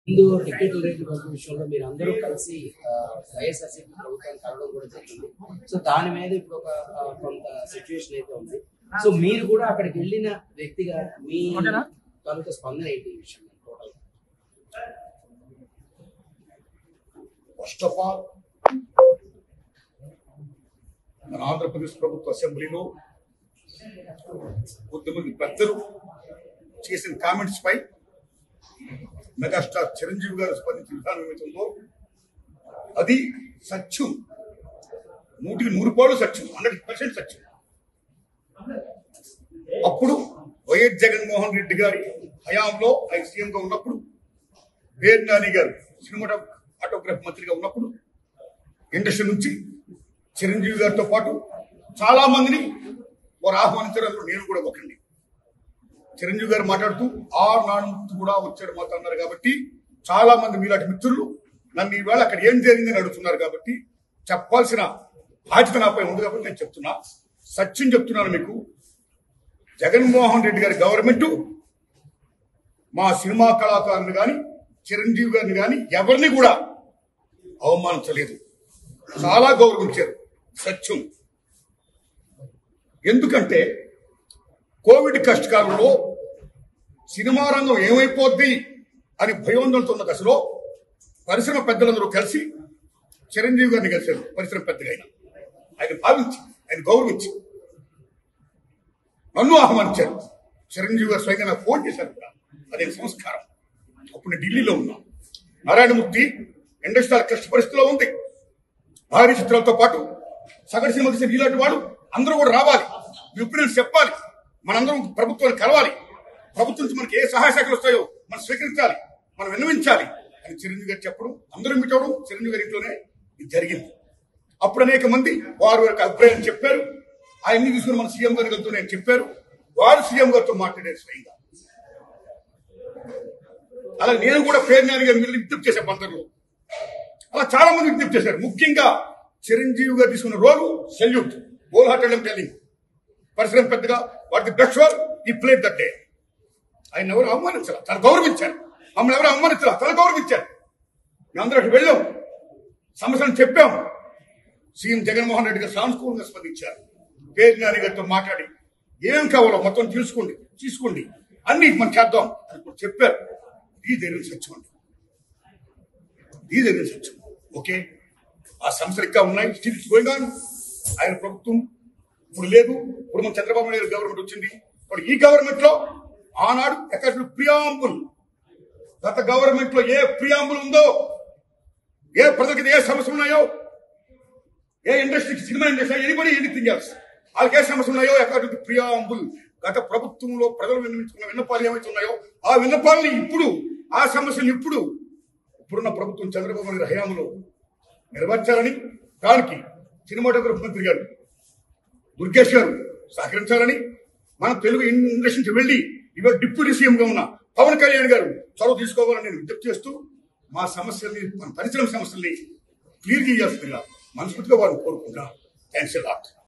ముందు టికెట్ల రేట్లు పెంపు విషయంలో మీరు అందరూ కలిసి వైఎస్ఆర్సీపీ ప్రభుత్వాన్ని కలవడం కూడా జరిగింది. సో దాని మీద ఇప్పుడు ఒక కొంత సిచ్యువేషన్ అయితే ఉంది. సో మీరు కూడా అక్కడికి వెళ్ళిన వ్యక్తిగా మీ తాలూకా స్పందన ఏంటి ఈ విషయం? టోటల్ ఫస్ట్ ఆఫ్ ఆల్ మన ఆంధ్రప్రదేశ్ ప్రభుత్వ అసెంబ్లీలో కొంతమంది పెద్దలు చేసిన కామెంట్స్ పై మెగాస్టార్ చిరంజీవి గారు స్పందించిన విధానం ఏమవుతుందో అది సత్యం, 100% సత్యం, 100% సత్యం. అప్పుడు వైఎస్ జగన్మోహన్ రెడ్డి గారి హయాంలో ఆయన సీఎంగా ఉన్నప్పుడు, పేరు నాని గారు సినిమాటోగ్రఫీ మంత్రిగా ఉన్నప్పుడు ఇండస్ట్రీ నుంచి చిరంజీవి గారితో పాటు చాలా మందిని వారు ఆహ్వానించడంలో నేను కూడా ఒకరిని. చిరంజీవి గారు మాట్లాడుతూ నాడు కూడా వచ్చాడు మాతో అన్నారు. కాబట్టి చాలా మంది మీలాంటి మిత్రులు నన్ను ఈవేళ అక్కడ ఏం జరిగిందని అడుగుతున్నారు. కాబట్టి చెప్పాల్సిన బాధ్యత నాపై ఉంది. కాబట్టి నేను చెప్తున్నా, సత్యం చెప్తున్నాను మీకు. జగన్మోహన్ రెడ్డి గారి గవర్నమెంట్ మా సినిమా కళాకారులు కానీ చిరంజీవి గారిని కానీ ఎవరిని కూడా అవమానించలేదు, చాలా గౌరవించారు. సత్యం. ఎందుకంటే కోవిడ్ కష్టకాలంలో సినిమా రంగం ఏమైపోద్ది అని భయోందనతో ఉన్న దశలో పరిశ్రమ పెద్దలందరూ కలిసి చిరంజీవి గారిని కలిశారు. పరిశ్రమ పెద్దగా ఆయన భావించి, ఆయన గౌరవించి నన్ను ఆహ్వానించారు. చిరంజీవి గారు స్వయంగా నాకు ఫోన్ చేశారు కూడా. అదే సంస్కారం. అప్పుడు నేను ఢిల్లీలో ఉన్నా. నారాయణమూర్తి ఇండస్ట్రీ కష్ట పరిస్థితిలో ఉంది. భారీ చిత్రాలతో పాటు సగటు సినిమా తీసిన ఇలాంటి వాడు అందరూ కూడా రావాలి, విప్లవం చెప్పాలి, మనందరం ప్రభుత్వాన్ని కలవాలి, ప్రభుత్వం నుంచి మనకి ఏ సహాయ శాఖలు వస్తాయో మనం స్వీకరించాలి, మనం విన్నవించాలి అని చిరంజీవి గారు చెప్పడం, అందరూ మిట్టవడం చిరంజీవి గారి ఇంట్లోనే ఇది జరిగింది. అప్పుడు అనేక మంది వారి వారికి అభిప్రాయం చెప్పారు. ఆయన్ని తీసుకుని మన సీఎం గారి వెళ్తూ నేను చెప్పారు. వారు సీఎం గారితో మాట్లాడారు స్వయంగా. అలా నేను కూడా పేరు నాని గారి మీద విజ్ఞప్తి చేశాను బందర్లో. అలా చాలా మంది విజ్ఞప్తి చేశారు. ముఖ్యంగా చిరంజీవి గారు తీసుకున్న రోలు సెల్యూట్, హోల్ హార్టెడ్ టెల్లింగ్. పరిశ్రమ పెద్దగా వాటి బెస్ట్ వర్ ఈ ప్లేట్ దట్ డే. ఆయన ఎవరు అవమానించాల, తను గౌరవించారు. మమ్మల్ని ఎవరు అవమానించాల, తను గౌరవించారు. మేమందరూ అక్కడికి వెళ్ళాం, సమస్యలను చెప్పాం. సీఎం జగన్మోహన్ రెడ్డి గారు సానుకూలంగా స్పందించారు. పేరు నాని గారితో మాట్లాడి ఏం కావాలో మొత్తం తీసుకోండి అన్ని మనం చేద్దాం అని కూడా చెప్పారు. ఇది జరిగిన సత్యం అండి, ఇది జరిగిన సత్యం. ఓకే, ఆ సమస్యలు ఇంకా ఉన్నాయి, స్టిల్ గోయింగ్ ఆన్. ఆయన ప్రభుత్వం ఇప్పుడు లేదు. ఇప్పుడు మన చంద్రబాబు నాయుడు గవర్నమెంట్ వచ్చింది. ఇప్పుడు ఈ గవర్నమెంట్ లో ఆనాడు ఎక్కడ ప్రియాంబుల్, గత గవర్నమెంట్ లో ఏ ప్రియాంబుల్ ఉందో, ఏ ప్రజలకి ఏ సమస్యలు ఉన్నాయో, ఏ ఇండస్ట్రీకి, cinema industry, anybody anything else, వాళ్ళకి ఏ సమస్యలు ఉన్నాయో అకార్డింగ్ టు ప్రియాంబుల్ గత ప్రభుత్వంలో ప్రజలు విన్నవించుకున్న విన్నపాలు ఏమైతే ఉన్నాయో ఆ విన్నపాలని ఇప్పుడు, ఆ సమస్యలు ఇప్పుడున్న ప్రభుత్వం చంద్రబాబు నాయుడు హయాంలో నెరవేర్చాలని, దానికి సినిమాటోగ్రఫీ మంత్రి గారు దుర్గేష్ గారు సహకరించాలని, మన తెలుగు ఇండస్ట్రీకి వెళ్లి ఇవాళ డిప్యూటీ సీఎంగా ఉన్న పవన్ కళ్యాణ్ గారు చొరవ తీసుకోవాలని నేను విజ్ఞప్తి చేస్తూ మా సమస్యల్ని, మన పరిశ్రమ సమస్యల్ని క్లియర్ చేయాల్సిందిగా మనస్ఫూర్తిగా వారిని కోరుకుంటున్నాను. Thanks a lot.